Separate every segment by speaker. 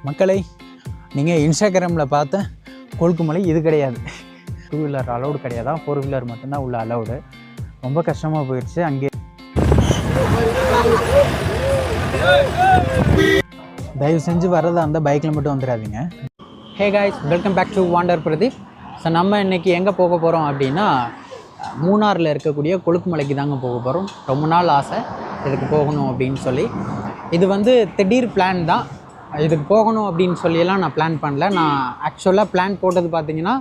Speaker 1: மக்களை நீங்கள் இன்ஸ்டாகிராமில் பார்த்த கொழுக்குமலை இது கிடையாது. 2 வீலர் அலௌடு கிடையாது, 4 வீலர் மட்டும்தான் உள்ள அலௌடு. ரொம்ப கஷ்டமாக போயிடுச்சு. அங்கே தயவு செஞ்சு வர்றதா அந்த பைக்கில் மட்டும் வந்துடாதீங்க. Hey guys, welcome back to wander Pradeep. So நம்ம இன்றைக்கி எங்கே போக போகிறோம் அப்படின்னா, மூணாரில் இருக்கக்கூடிய கொழுக்குமலைக்கு தாங்க போக போகிறோம். ரொம்ப நாள் ஆசை இதுக்கு போகணும் அப்படின்னு சொல்லி. இது வந்து திடீர் பிளான் தான். இதுக்கு போகணும் அப்படின்னு சொல்லியெல்லாம் நான் பிளான் பண்ணல. நான் ஆக்சுவலாக பிளான் போட்டது பார்த்திங்கன்னா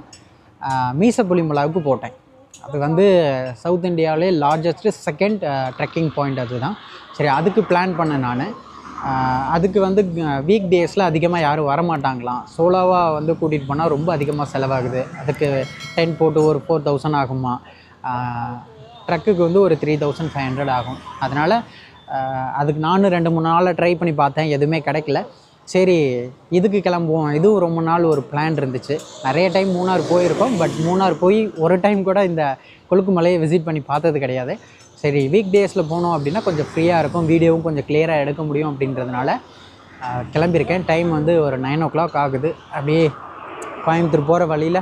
Speaker 1: மீசப்புலிமலாவுக்கு போட்டேன். அது வந்து சவுத் இந்தியாவிலே லார்ஜஸ்ட்டு செகண்ட் ட்ரெக்கிங் பாயிண்ட் அது தான். சரி, அதுக்கு பிளான் பண்ணேன் நான். அதுக்கு வந்து வீக் டேஸில் அதிகமாக யாரும் வரமாட்டாங்களாம். சோலோவாக வந்து கூட்டிகிட்டு போனால் ரொம்ப அதிகமாக செலவாகுது. அதுக்கு டென்ட் போட்டு ஒரு 4000 ஆகுமா, ட்ரக்குக்கு வந்து ஒரு 3500 ஆகும். அதனால் அதுக்கு நானும் 2-3 நாளில் ட்ரை பண்ணி பார்த்தேன், எதுவுமே கிடைக்கல. சரி, இதுக்கு கிளம்புவோம். இதுவும் ரொம்ப நாள் ஒரு பிளான் இருந்துச்சு. நிறைய டைம் மூணார் போயிருக்கோம், பட் மூணார் போய் ஒரு டைம் கூட இந்த கொழுக்குமலையை விசிட் பண்ணி பார்த்தது கிடையாது. சரி, வீக் டேஸில் போனோம் அப்படின்னா கொஞ்சம் ஃப்ரீயாக இருக்கும், வீடியோவும் கொஞ்சம் கிளியராக எடுக்க முடியும் அப்படின்றதுனால கிளம்பியிருக்கேன். டைம் வந்து ஒரு 9 o'clock ஆகுது. அப்படியே கோயம்புத்தூர் போகிற வழியில்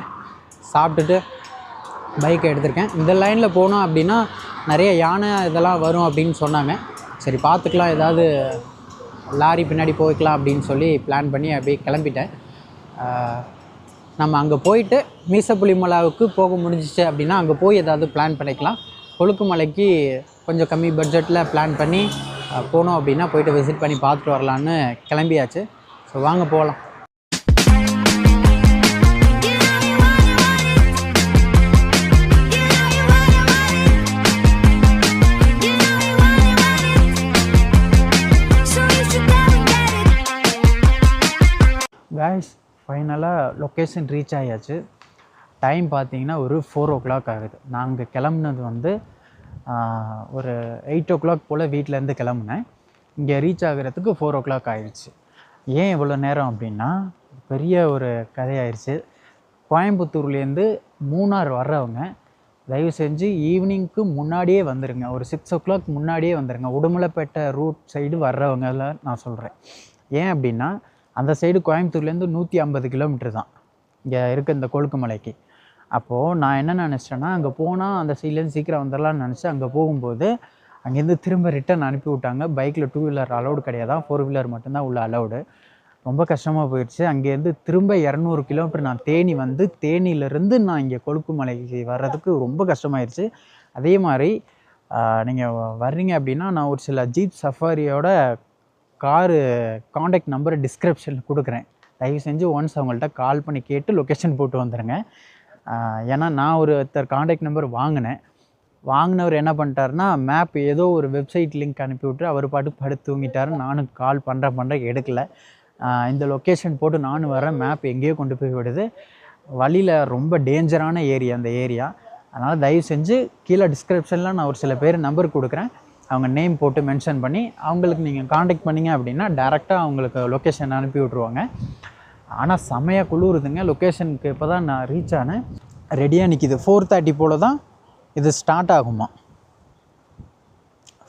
Speaker 1: சாப்பிட்டுட்டு பைக்கை எடுத்திருக்கேன். இந்த லைனில் போனோம் அப்படின்னா நிறைய யானை இதெல்லாம் வரும் அப்படின்னு சொன்னாங்க. சரி, பார்த்துக்கலாம், ஏதாவது லாரி பின்னாடி போய்க்கலாம் அப்படின்னு சொல்லி பிளான் பண்ணி அப்படியே கிளம்பிட்டேன். நம்ம அங்கே போயிட்டு மீசப்புலிமலாவுக்கு போக முடிஞ்சிச்சு அப்படின்னா அங்கே போய் ஏதாவது பிளான் பண்ணிக்கலாம். கொழுக்குமலைக்கு கொஞ்சம் கம்மி பட்ஜெட்டில் பிளான் பண்ணி போனோம் அப்படின்னா போயிட்டு விசிட் பண்ணி பார்த்துட்டு வரலான்னு கிளம்பியாச்சு. ஸோ வாங்க போகலாம். கைஸ், ஃபைனலாக லொக்கேஷன் ரீச் ஆகியாச்சு. டைம் பார்த்தீங்கன்னா ஒரு 4 o'clock ஆகுது. நாங்கள் கிளம்புனது வந்து ஒரு 8 o'clock போல் வீட்டிலேருந்து கிளம்புனேன். இங்கே ரீச் ஆகிறதுக்கு 4 o'clock ஆகிடுச்சு. ஏன் இவ்வளோ நேரம் அப்படின்னா, பெரிய ஒரு கதையாயிடுச்சு. கோயம்புத்தூர்லேருந்து மூணார் வர்றவங்க தயவு செஞ்சு ஈவினிங்க்கு முன்னாடியே வந்துடுங்க. ஒரு 6 o'clock முன்னாடியே வந்துடுங்க. உடுமலைப்பேட்டை ரூட் சைடு வர்றவங்கள நான் சொல்கிறேன். ஏன் அப்படின்னா, அந்த சைடு கோயம்புத்தூர்லேருந்து 150 கிலோமீட்டர் தான் இங்கே இருக்க இந்த கொழுக்குமலைக்கு. அப்போது நான் என்ன நினச்சிட்டேன்னா, அங்கே போனால் அந்த சைட்லேருந்து சீக்கிரம் வந்துடலான்னு நினச்சி அங்கே போகும்போது அங்கேருந்து திரும்ப ரிட்டன் அனுப்பி விட்டாங்க. பைக்கில் 2 வீலர் அலௌடு கிடையாது, 4 வீலர் மட்டும்தான் உள்ள அலௌடு. ரொம்ப கஷ்டமாக போயிடுச்சு. அங்கேருந்து திரும்ப 200 கிலோமீட்டர் நான் தேனி வந்து, தேனியிலேருந்து நான் இங்கே கொழுக்குமலைக்கு வர்றதுக்கு ரொம்ப கஷ்டமாயிருச்சு. அதே மாதிரி நீங்கள் வர்றீங்க அப்படின்னா, நான் ஒரு சில ஜீப் சஃபாரியோட காரு காண்டாக்ட் நம்பரை டிஸ்கிரிப்ஷனில் கொடுக்குறேன். தயவு செஞ்சு ஒன்ஸ் அவங்கள்ட்ட கால் பண்ணி கேட்டு லொக்கேஷன் போட்டு வந்துடுங்க. ஏன்னா நான் ஒருத்தர் காண்டாக்ட் நம்பர் வாங்கினவர் என்ன பண்ணிட்டாருன்னா, மேப் ஏதோ ஒரு வெப்சைட் லிங்க் அனுப்பிவிட்டு அவர் பாட்டு படுத்து தூங்கிட்டார். நானும் கால் பண்ணுறேன் எடுக்கலை. இந்த லொக்கேஷன் போட்டு நானும் வரேன், மேப் எங்கேயோ கொண்டு போய் விடுது. வழியில் ரொம்ப டேஞ்சரான ஏரியா அந்த ஏரியா. அதனால் தயவு செஞ்சு கீழே டிஸ்கிரிப்ஷனில் நான் ஒரு சில பேர் நம்பர் கொடுக்குறேன். அவங்க நேம் போட்டு மென்ஷன் பண்ணி அவங்களுக்கு நீங்கள் காண்டாக்ட் பண்ணிங்க அப்படின்னா டேரெக்டாக அவங்களுக்கு லொக்கேஷன் அனுப்பி விட்ருவாங்க. ஆனால் செமையாக குளிருதுங்க. லொக்கேஷனுக்கு இப்போ தான் நான் ரீச் ஆனேன். ரெடியாக நிற்கிது. 4:30 போல் தான் இது ஸ்டார்ட் ஆகுமா.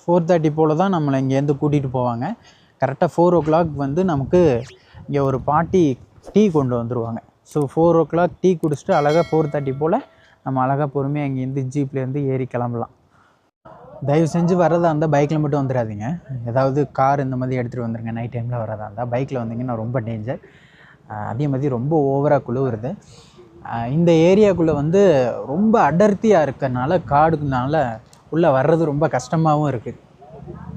Speaker 1: 4:30 போல் தான் நம்மளை இங்கேருந்து கூட்டிகிட்டு போவாங்க. கரெக்டாக 4 o'clock வந்து நமக்கு இங்கே ஒரு பாட்டி டீ கொண்டு வந்துடுவாங்க. ஸோ 4 o'clock டீ குடிச்சிட்டு அழகாக 4:30 போல் நம்ம அழகாக பொறுமையாக இங்கேருந்து ஜீப்லேருந்து ஏறி கிளம்பலாம். தயவு செஞ்சு வர்றதா இருந்தால் பைக்கில் மட்டும் வந்துடாதீங்க. ஏதாவது கார் இந்த மாதிரி எடுத்துகிட்டு வந்துடுங்க. நைட் டைமில் வரதா இருந்தால் பைக்கில் வந்தீங்கன்னா ரொம்ப டேஞ்சர். அதே மாதிரி ரொம்ப ஓவராக குளிருது. இந்த ஏரியாக்குள்ளே வந்து ரொம்ப அடர்த்தியாக இருக்கிறதுனால, காடுனால உள்ளே வர்றது ரொம்ப கஷ்டமாகவும் இருக்குது.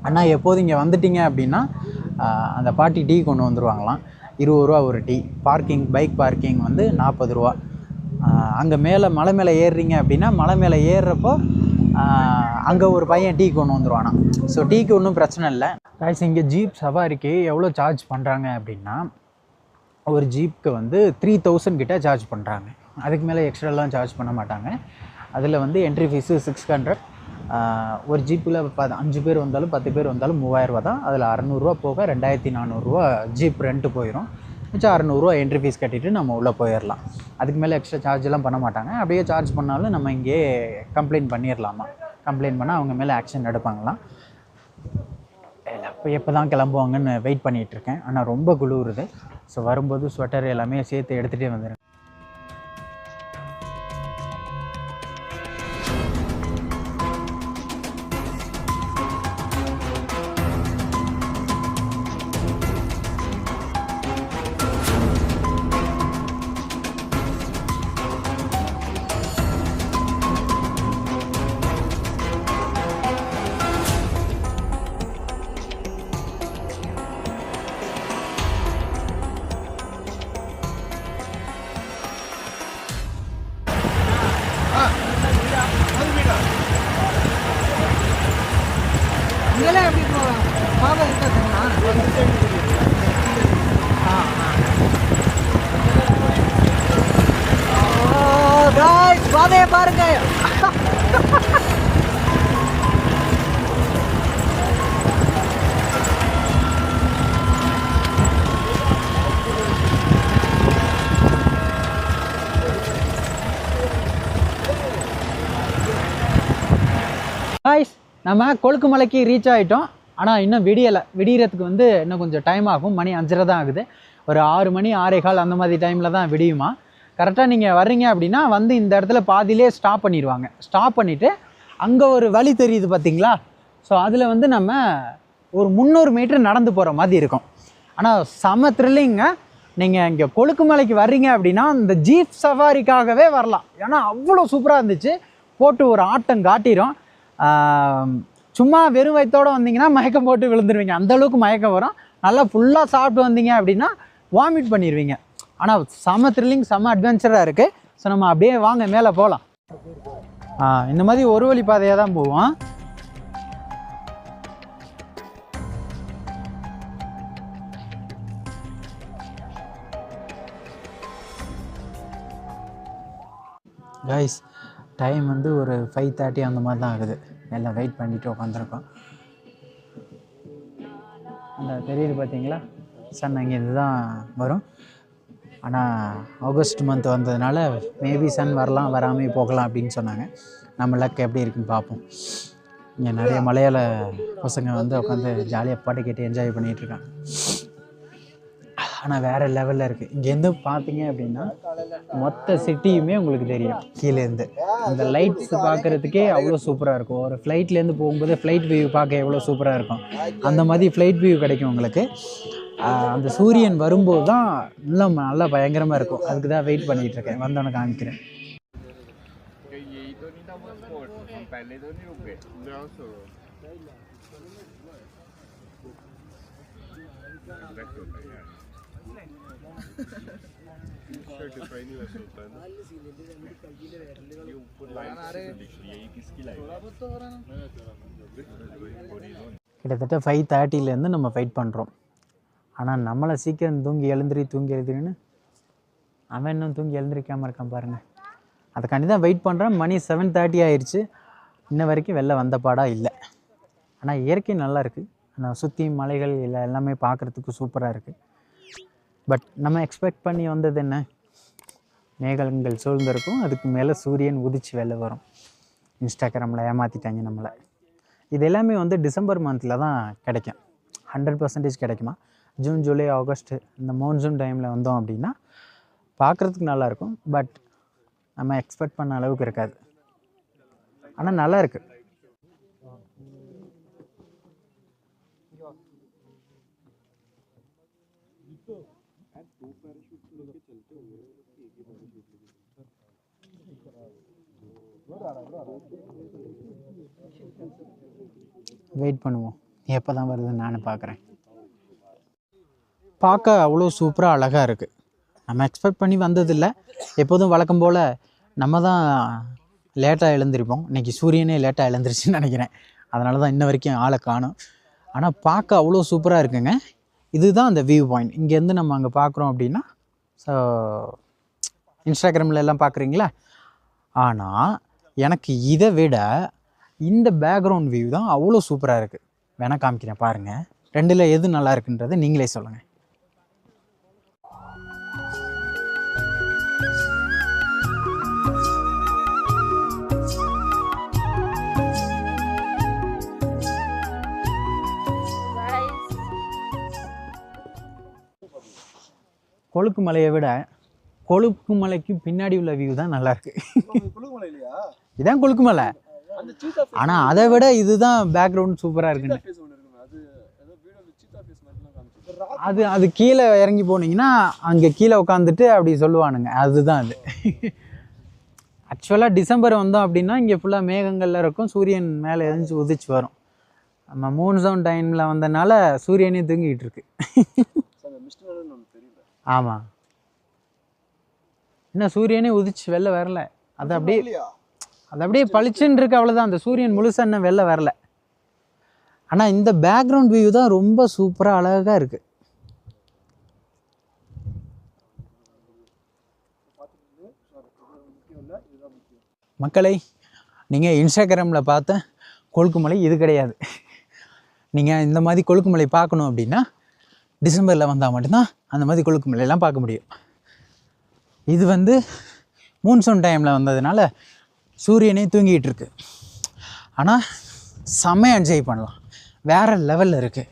Speaker 1: ஆனால் எப்போது இங்கே வந்துட்டிங்க அப்படின்னா அந்த பாட்டி டீ கொண்டு வந்துடுவாங்களாம். 20 ரூபா ஒரு டீ. பைக் பார்க்கிங் வந்து 40 ரூபா. அங்கே மலை மேலே ஏறுறீங்க அப்படின்னா, மலை மேலே ஏறுறப்போ அங்கே ஒரு பையன் டீ கொண்டு வந்துடுவானா. ஸோ டீக்கு ஒன்றும் பிரச்சனை இல்லை. கைஸ், இங்கே ஜீப் சவாரிக்கு எவ்வளோ சார்ஜ் பண்ணுறாங்க அப்படின்னா, ஒரு ஜீப்புக்கு வந்து 3000 கிட்ட சார்ஜ் பண்ணுறாங்க. அதுக்கு மேலே எக்ஸ்ட்ராலாம் சார்ஜ் பண்ண மாட்டாங்க. அதில் வந்து என்ட்ரி ஃபீஸு 600. ஒரு ஜீப்பில் 5 பேர் வந்தாலும் 10 பேர் வந்தாலும் 3000 ரூபா தான். அதில் 600 ரூபா போக 2400 ஜீப் ரெண்ட்டு போயிடும். மிச்சம் 600 என்ட்ரி ஃபீஸ் கட்டிவிட்டு நம்ம உள்ளே போயிடலாம். அதுக்கு மேலே எக்ஸ்ட்ரா சார்ஜெலாம் பண்ண மாட்டாங்க. அப்படியே சார்ஜ் பண்ணாலும் நம்ம இங்கே கம்ப்ளைண்ட் பண்ணிடலாமா. கம்ப்ளைண்ட் பண்ணால் அவங்க மேலே ஆக்ஷன் எடுப்பாங்களாம். எப்போ தான் கிளம்புவாங்கன்னு வெயிட் பண்ணிகிட்ருக்கேன். ஆனால் ரொம்ப குளிருது. ஸோ வரும்போது ஸ்வெட்டர் எல்லாமே சேர்த்து எடுத்துகிட்டே வந்துடுங்க.
Speaker 2: இதெல்லாம் எப்படி போகலாம்? பாதை இருக்காதுங்களா? பாதையை பாருங்க.
Speaker 1: காய்ஸ், நம்ம கொழுக்கு மலைக்கு ரீச் ஆகிட்டோம். ஆனால் இன்னும் விடியறதுக்கு வந்து இன்னும் கொஞ்சம் டைம் ஆகும். மணி 5:30 தான் ஆகுது. ஒரு 6 மணி 6:15 அந்த மாதிரி டைமில் தான் விடியுமா. கரெக்டாக நீங்கள் வர்றீங்க அப்படின்னா வந்து இந்த இடத்துல பாதியிலே ஸ்டாப் பண்ணிடுவாங்க. ஸ்டாப் பண்ணிவிட்டு அங்கே ஒரு வழி தெரியுது பார்த்தீங்களா? ஸோ அதில் வந்து நம்ம ஒரு 300 மீட்டர் நடந்து போகிற மாதிரி இருக்கும். ஆனால் செம த்ரில்லிங்க. நீங்கள் இங்கே கொழுக்கு மலைக்கு வர்றீங்க அப்படின்னா இந்த ஜீப் சஃபாரிக்காகவே வரலாம். ஏன்னா அவ்வளோ சூப்பராக இருந்துச்சு. போட்டு ஒரு ஆட்டம் காட்டிடும். சும்மா வெறும் வயிற்றோடு வந்தீங்கன்னா மயக்கம் போட்டு விழுந்துருவீங்க. அந்தளவுக்கு மயக்கம் வரும். நல்லா ஃபுல்லாக சாப்பிட்டு வந்தீங்க அப்படின்னா வாமிட் பண்ணிடுவீங்க. ஆனால் செம த்ரில்லிங், செம அட்வென்ச்சராக இருக்குது. ஸோ நம்ம அப்படியே வாங்க மேலே போகலாம். இந்த மாதிரி ஒரு வழி பாதையாக தான் போவோம். கைஸ், டைம் வந்து ஒரு 5:30 அந்த மாதிரி தான் ஆகுது. எல்லாம் வெயிட் பண்ணிவிட்டு உட்காந்துருக்கோம். அந்த தெரியுது பார்த்தீங்களா, சன் அங்கேருந்து தான் வரும். ஆனால் ஆகஸ்ட் மந்த் வந்ததுனால மேபி சன் வரலாம், வராமல் போகலாம் அப்படின்னு சொன்னாங்க. நம்ம லக் எப்படி இருக்குன்னு பார்ப்போம். இங்கே நிறைய மலையாள பசங்க வந்து உட்காந்து ஜாலியாக பாட்டு கேட்டு என்ஜாய் பண்ணிகிட்ருக்காங்க. ஆனால் வேறு லெவலில் இருக்குது. இங்கேருந்து பார்த்தீங்க அப்படின்னா மொத்த சிட்டியுமே உங்களுக்கு தெரியும் கீழேருந்து. அந்த லைட்ஸ் பார்க்குறதுக்கே அவ்வளோ சூப்பராக இருக்கும். ஒரு ஃப்ளைட்லேருந்து போகும்போது ஃப்ளைட் வியூ பார்க்க எவ்வளோ சூப்பராக இருக்கும். அந்த மாதிரி ஃப்ளைட் வியூ கிடைக்கும் உங்களுக்கு. அந்த சூரியன் வரும்போது தான் இன்னும் நல்லா பயங்கரமாக இருக்கும். அதுக்கு தான் வெயிட் பண்ணிகிட்டு இருக்கேன். வந்தோன்னே காமிக்கிறேன். கிட்டத்தட்ட 5:30 நம்ம ஃபைட் பண்ணுறோம். ஆனால் நம்மளை சீக்கிரம் தூங்கி எழுந்திரின்னு அவன் இன்னும் தூங்கி எழுந்திரிக்காமல் இருக்கான் பாருங்கள். அதுக்காண்டி தான் வெயிட் பண்ணுறேன். மணி 7:30 ஆயிடுச்சு. இன்ன வரைக்கும் வெளில வந்த பாடாக இல்லை. ஆனால் இயற்கை நல்லா இருக்குது. ஆனால் சுற்றி மலைகள் எல்லாமே பார்க்குறதுக்கு சூப்பராக இருக்குது. பட் நம்ம எக்ஸ்பெக்ட் பண்ணி வந்தது என்ன, மேகங்கள் சூழ்ந்திருக்கும், அதுக்கு மேலே சூரியன் உதிச்சு வெளில வரும். இன்ஸ்டாகிராமில் ஏமாற்றிட்டாங்க நம்மளை. இது எல்லாமே வந்து டிசம்பர் மந்தில் தான் கிடைக்கும். 100% கிடைக்குமா. ஜூன், ஜூலை, ஆகஸ்ட் இந்த மான்சூன் டைமில் வந்தோம் அப்படின்னா பார்க்குறதுக்கு நல்லாயிருக்கும். பட் நம்ம எக்ஸ்பெக்ட் பண்ண அளவுக்கு இருக்காது. ஆனால் நல்லா இருக்குது. வெயிட் பண்ணுவோம், எப்போ தான் வருதுன்னு நானும் பார்க்குறேன். பார்க்க அவ்வளோ சூப்பராக அழகாக இருக்குது. நம்ம எக்ஸ்பெக்ட் பண்ணி வந்ததில்லை. எப்போதும் வழக்கம் போல் நம்ம தான் லேட்டாக எழுந்திருப்போம். இன்றைக்கி சூரியனே லேட்டாக எழுந்திருச்சுன்னு நினைக்கிறேன். அதனால தான் இன்ன வரைக்கும் ஆளை காணும். ஆனால் பார்க்க அவ்வளோ சூப்பராக இருக்குங்க. இதுதான் அந்த வியூ பாயிண்ட். இங்கேருந்து நம்ம அங்கே பார்க்குறோம் அப்படின்னா, ஸோ இன்ஸ்டாகிராமில் எல்லாம் பார்க்குறீங்களா. ஆனால் எனக்கு இதை விட இந்த பேக்ரவுண்ட் வியூ தான் அவ்வளோ சூப்பராக இருக்குது. வேணால் காமிக்கிறேன் பாருங்கள். ரெண்டில் எது நல்லா இருக்குன்றதை நீங்களே சொல்லுங்கள். கொழுக்கு மலையை விட கொழுக்கு மலைக்கு பின்னாடி உள்ள வியூ தான் நல்லாயிருக்கு. இதான் கொழுக்கு மலை, ஆனால் அதை விட இதுதான் பேக்ரவுண்ட் சூப்பராக இருக்குன்னு. அது கீழே இறங்கி போனீங்கன்னா அங்கே கீழே உட்காந்துட்டு அப்படி சொல்லுவானுங்க, அதுதான் அது. ஆக்சுவலாக டிசம்பர் வந்தோம் அப்படின்னா இங்கே ஃபுல்லாக மேகங்கள்ல இருக்கும், சூரியன் மேலே எரிஞ்சு உதிச்சு வரும். நம்ம மூன்சவுன் டைமில் வந்தனால சூரியனே தூங்கிட்டு இருக்கு. ஆமாம், இன்னும் சூரியனே உதிச்சு வெளில வரல, அது அப்படியே பளிச்சுன்னு இருக்கு, அவ்வளோதான். அந்த சூரியன் முழுசாக இன்னும் வெளில வரல. ஆனால் இந்த பேக்ரவுண்ட் வியூ தான் ரொம்ப சூப்பராக அழகாக இருக்குது. மக்களை, நீங்கள் இன்ஸ்டாகிராமில் பார்த்த கொழுக்குமலை இது கிடையாது. நீங்கள் இந்த மாதிரி கொழுக்குமலை பார்க்கணும் அப்படின்னா டிசம்பரில் வந்தால் மட்டும்தான் அந்த மாதிரி கொழுக்குமலையெல்லாம் பார்க்க முடியும். இது வந்து மூன்சூன் டைமில் வந்ததுனால சூரியனே தூங்கிட்டு இருக்கு. ஆனால் செம்மையாக என்ஜாய் பண்ணலாம், வேறு லெவலில் இருக்குது.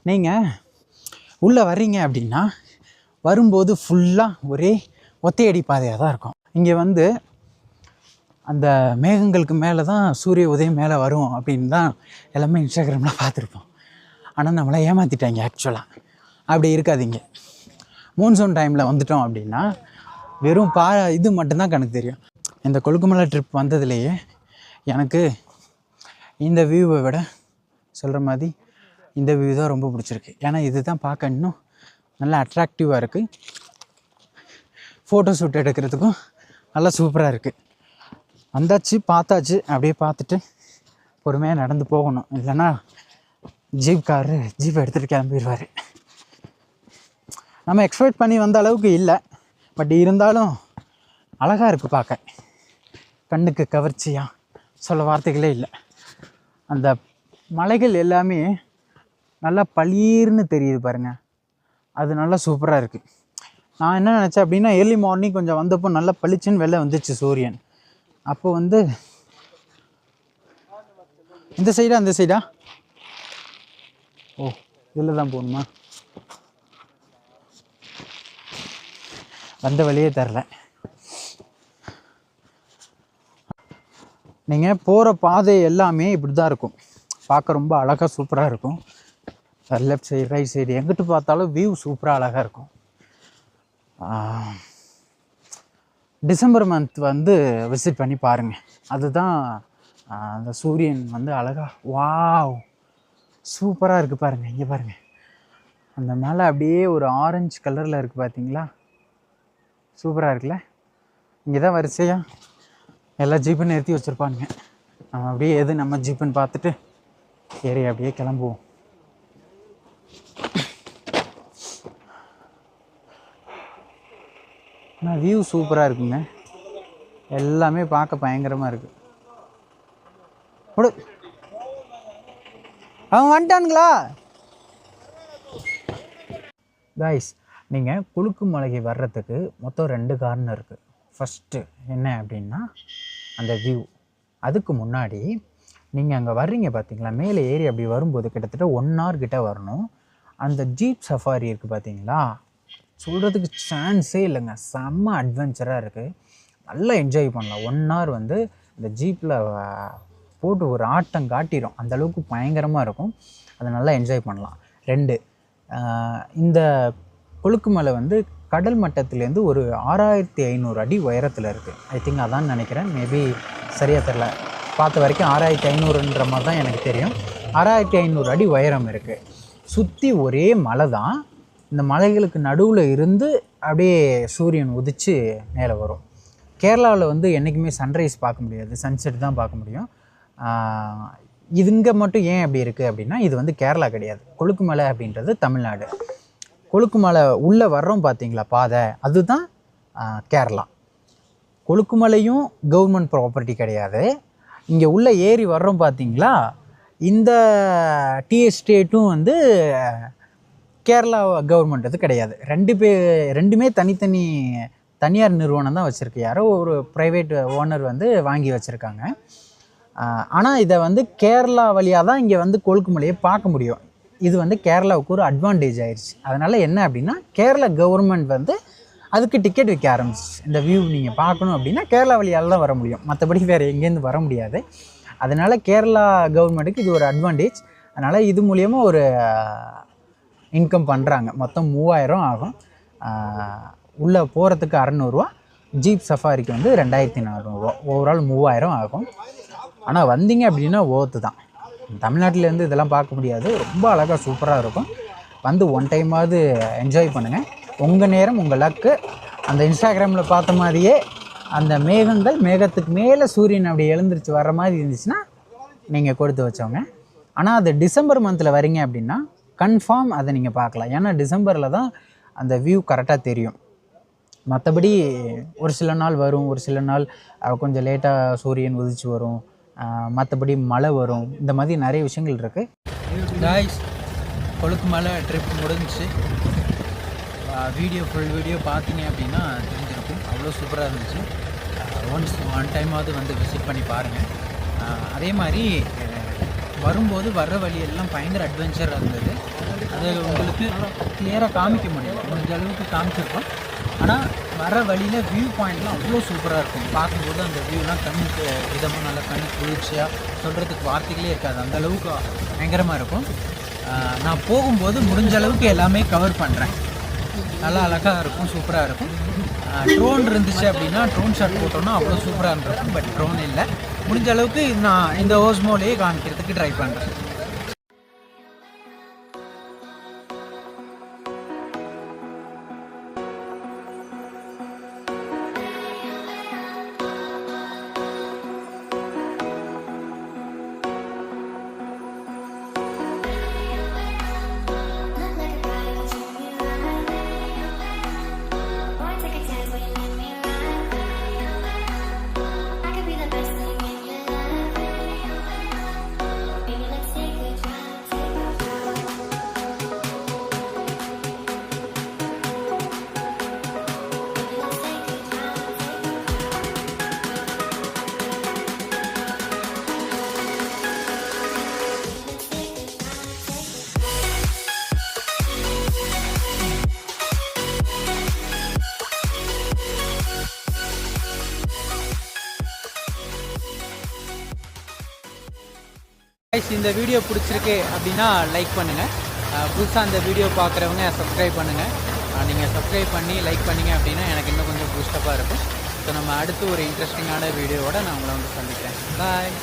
Speaker 1: நீங்கள் உள்ளே வர்றீங்க அப்படின்னா வரும்போது ஃபுல்லாக ஒரே ஒத்தையடி பாதையாக தான் இருக்கும். இங்கே வந்து அந்த மேகங்களுக்கு மேலே தான் சூரிய உதயம் மேலே வரும் அப்படின்னு தான் எல்லாமே இன்ஸ்டாகிராமில் பார்த்துருப்போம். ஆனால் நம்மளை ஏமாற்றிட்டாங்க. ஆக்சுவலாக அப்படி இருக்காதீங்க. மூன்சூன் டைமில் வந்துட்டோம் அப்படின்னா வெறும் இது மட்டும்தான் கணக்கு தெரியும். இந்த கொழுக்குமலை ட்ரிப் வந்ததுலேயே எனக்கு இந்த வியூவை விட சொல்கிற மாதிரி இந்த வியூ தான் ரொம்ப பிடிச்சிருக்கு. ஏன்னா இது தான் பார்க்க இன்னும் நல்லா அட்ராக்டிவாக இருக்குது, ஃபோட்டோ ஷூட் எடுக்கிறதுக்கும் நல்லா சூப்பராக இருக்குது. வந்தாச்சு, பார்த்தாச்சு, அப்படியே பார்த்துட்டு பொறுமையாக நடந்து போகணும். இல்லைன்னா ஜீப் எடுத்துகிட்டு கிளம்பிடுவார். நம்ம எக்ஸ்பெக்ட் பண்ணி வந்த அளவுக்கு இல்லை, பட் இருந்தாலும் அழகாக இருக்குது பார்க்க, கண்ணுக்கு கவர்ச்சியாக சொல்ல வார்த்தைகளே இல்லை. அந்த மலைகள் எல்லாமே நல்லா பளீர்னு தெரியுது பாருங்கள், அது நல்லா சூப்பராக இருக்குது. நான் என்ன நினச்சேன் அப்படின்னா ஏர்லி மார்னிங் கொஞ்சம் வந்தப்போ நல்லா பளிச்சுன்னு வெளில வந்துச்சு சூரியன். அப்போ வந்து இந்த சைடா அந்த சைடா, ஓ இதில் தான் போகணுமா, வந்த வழியே தரல. நீங்கள் போகிற பாதை எல்லாமே இப்படி தான் இருக்கும், பார்க்க ரொம்ப அழகாக சூப்பராக இருக்கும். லெஃப்ட் சைடு ரைட் சைடு எங்கிட்டு பார்த்தாலும் வியூ சூப்பராக அழகாக இருக்கும். டிசம்பர் மந்த் வந்து விசிட் பண்ணி பாருங்கள், அதுதான் அந்த சூரியன் வந்து அழகாக வாவ் சூப்பராக இருக்குது பாருங்கள். இங்கே பாருங்கள், அந்த மலை அப்படியே ஒரு ஆரஞ்சு கலரில் இருக்குது பார்த்தீங்களா, சூப்பராக இருக்குல்ல. இங்கே தான் வரிசையாக எல்லா ஜீப்பும் நிறுத்தி வச்சுருப்பாங்க. நம்ம அப்படியே எது நம்ம ஜீப்புன்னு பார்த்துட்டு ஏறி அப்படியே கிளம்புவோம். ஆனால் வியூ சூப்பராக இருக்குங்க, எல்லாமே பார்க்க பயங்கரமாக இருக்குது. அவன் வந்துட்டானுங்களா காய்ஸ்? நீங்கள் கொழுக்கு மலைக்கு வர்றதுக்கு மொத்தம் 2 காரணம் இருக்குது. ஃபஸ்ட்டு என்ன அப்படின்னா அந்த வியூ. அதுக்கு முன்னாடி நீங்கள் அங்கே வர்றீங்க பார்த்தீங்களா, மேலே ஏறி அப்படி வரும்போது கிட்டத்தட்ட 1 hour கிட்டே வரணும். அந்த ஜீப் சஃபாரி இருக்குது பார்த்தீங்களா, சொல்கிறதுக்கு சான்ஸே இல்லைங்க, செம்ம அட்வென்ச்சராக இருக்குது, நல்லா என்ஜாய் பண்ணலாம். 1 hour வந்து இந்த ஜீப்பில் போட்டு ஒரு ஆட்டம் காட்டிடும், அந்தளவுக்கு பயங்கரமாக இருக்கும், அதை நல்லா என்ஜாய் பண்ணலாம். 2, இந்த கொழுக்கு மலை வந்து கடல் மட்டத்துலேருந்து ஒரு 6500 அடி உயரத்தில் இருக்குது. ஐ திங்க் அதான் நினைக்கிறேன், மேபி சரியாக தெரில, பார்த்த வரைக்கும் 6500ன்ற மாதிரி தான் எனக்கு தெரியும். 6500 அடி உயரம் இருக்குது. சுற்றி ஒரே மலை தான், இந்த மலைகளுக்கு நடுவில் இருந்து அப்படியே சூரியன் உதித்து மேலே வரும். கேரளாவில் வந்து என்றைக்குமே சன்ரைஸ் பார்க்க முடியாது, சன்செட் தான் பார்க்க முடியும். இது இங்கே மட்டும் ஏன் அப்படி இருக்குது அப்படின்னா, இது வந்து கேரளா கிடையாது, கொழுக்கு மலை அப்படின்றது தமிழ்நாடு. கொழுக்கு மலை உள்ளே வர்றோம் பார்த்தீங்களா பாதை, அதுதான் கேரளா. கொழுக்கு மலையும் கவர்மெண்ட் ப்ராப்பர்ட்டி கிடையாது. இங்கே உள்ளே ஏறி வர்றோம் பார்த்தீங்களா, இந்த டீ எஸ்டேட்டும் வந்து கேரளா கவர்மெண்ட் அது கிடையாது. ரெண்டுமே தனியார் நிறுவனம் தான் வச்சுருக்கு, யாரோ ஒரு ப்ரைவேட் ஓனர் வந்து வாங்கி வச்சுருக்காங்க. ஆனால் இதை வந்து கேரளா வழியாக தான் இங்கே வந்து கொழுக்கு மலையை பார்க்க முடியும். இது வந்து கேரளாவுக்கு ஒரு அட்வான்டேஜ் ஆயிடுச்சு. அதனால் என்ன அப்படின்னா கேரளா கவர்மெண்ட் வந்து அதுக்கு டிக்கெட் விற்க ஆரம்பிச்சிச்சு. இந்த வியூ நீங்கள் பார்க்கணும் அப்படின்னா கேரளா வழியால் தான் வர முடியும், மற்றபடி வேறு எங்கேருந்து வர முடியாது. அதனால் கேரளா கவர்மெண்ட்டுக்கு இது ஒரு அட்வான்டேஜ். அதனால் இது மூலயமா ஒரு இன்கம் பண்ணுறாங்க. மொத்தம் 3000 ஆகும். உள்ளே போகிறதுக்கு 600 ரூபா, ஜீப் சஃபாரிக்கு வந்து 2400 ரூபா, ஓவரால் 3000 ஆகும். ஆனால் வந்தீங்க அப்படின்னா ஓர்த்து தான். தமிழ்நாட்டிலேருந்து இதெல்லாம் பார்க்க முடியாது. ரொம்ப அழகாக சூப்பராக இருக்கும். வந்து ஒன் டைமாவது என்ஜாய் பண்ணுங்கள். உங்கள் நேரம் உங்கள் லக்கு. அந்த இன்ஸ்டாகிராமில் பார்த்த மாதிரியே அந்த மேகங்கள் மேகத்துக்கு மேலே சூரியன் அப்படி எழுந்திரிச்சு வர்ற மாதிரி இருந்துச்சுன்னா நீங்கள் கொடுத்து வச்சவங்க. ஆனால் அது டிசம்பர் மந்தில் வரீங்க அப்படின்னா கன்ஃபார்ம் அதை நீங்கள் பார்க்கலாம். ஏன்னா டிசம்பரில் தான் அந்த வியூ கரெக்டாக தெரியும். மற்றபடி ஒரு சில நாள் வரும், ஒரு சில நாள் கொஞ்சம் லேட்டாக சூரியன் உதிச்சு வரும், மற்றபடி மழை வரும். இந்த மாதிரி நிறைய விஷயங்கள் இருக்குது. காய்ஸ், கொழுக்கு மலை ட்ரிப் முடிஞ்சிச்சு. ஃபுல் வீடியோ பார்த்தீங்க அப்படின்னா தெரிஞ்சிருக்கும். அவ்வளோ சூப்பராக இருந்துச்சு. ஒன் டைமாவது வந்து விசிட் பண்ணி பாருங்கள். அதே மாதிரி வரும்போது வர்ற வழியெல்லாம் பயங்கர அட்வென்ச்சராக இருந்தது. அது உங்களுக்கு கிளியராக காமிக்க முடியும், முடிஞ்ச அளவுக்கு காமிச்சிருக்கோம். ஆனால் வர வழியில் வியூ பாயிண்ட்லாம் அவ்வளோ சூப்பராக இருக்கும். பார்க்கும்போது அந்த வியூலாம் கண்ணுக்கு விதமாக நல்லா கண்ணு குளிர்ச்சியாக சொல்கிறதுக்கு வார்த்தைகளே இருக்காது, அந்தளவுக்கு பயங்கரமாக இருக்கும். நான் போகும்போது முடிஞ்ச அளவுக்கு எல்லாமே கவர் பண்ணுறேன். நல்லா அழகாக இருக்கும், சூப்பராக இருக்கும். ட்ரோன் இருந்துச்சு அப்படின்னா ட்ரோன் ஷாட் போட்டோன்னா அவ்வளோ சூப்பராக இருந்திருக்கும். பட் ட்ரோன் இல்லை. முடிஞ்ச அளவுக்கு நான் இந்த ஓஸ்மோலேயே காமிக்கிறதுக்கு ட்ரை பண்ணுறேன். இந்த வீடியோ பிடிச்சிருக்கு அப்படின்னா லைக் பண்ணுங்கள். புதுசாக அந்த வீடியோ பார்க்குறவங்க சப்ஸ்கிரைப் பண்ணுங்கள். நீங்கள் சப்ஸ்கிரைப் பண்ணி லைக் பண்ணிங்க அப்படின்னா எனக்கு இன்னும் கொஞ்சம் பூஸ்டப்பாக இருக்கும். ஸோ நம்ம அடுத்து ஒரு இன்ட்ரெஸ்டிங்கான வீடியோவோட நான் உங்களை வந்து சந்திக்கிறேன். பாய்.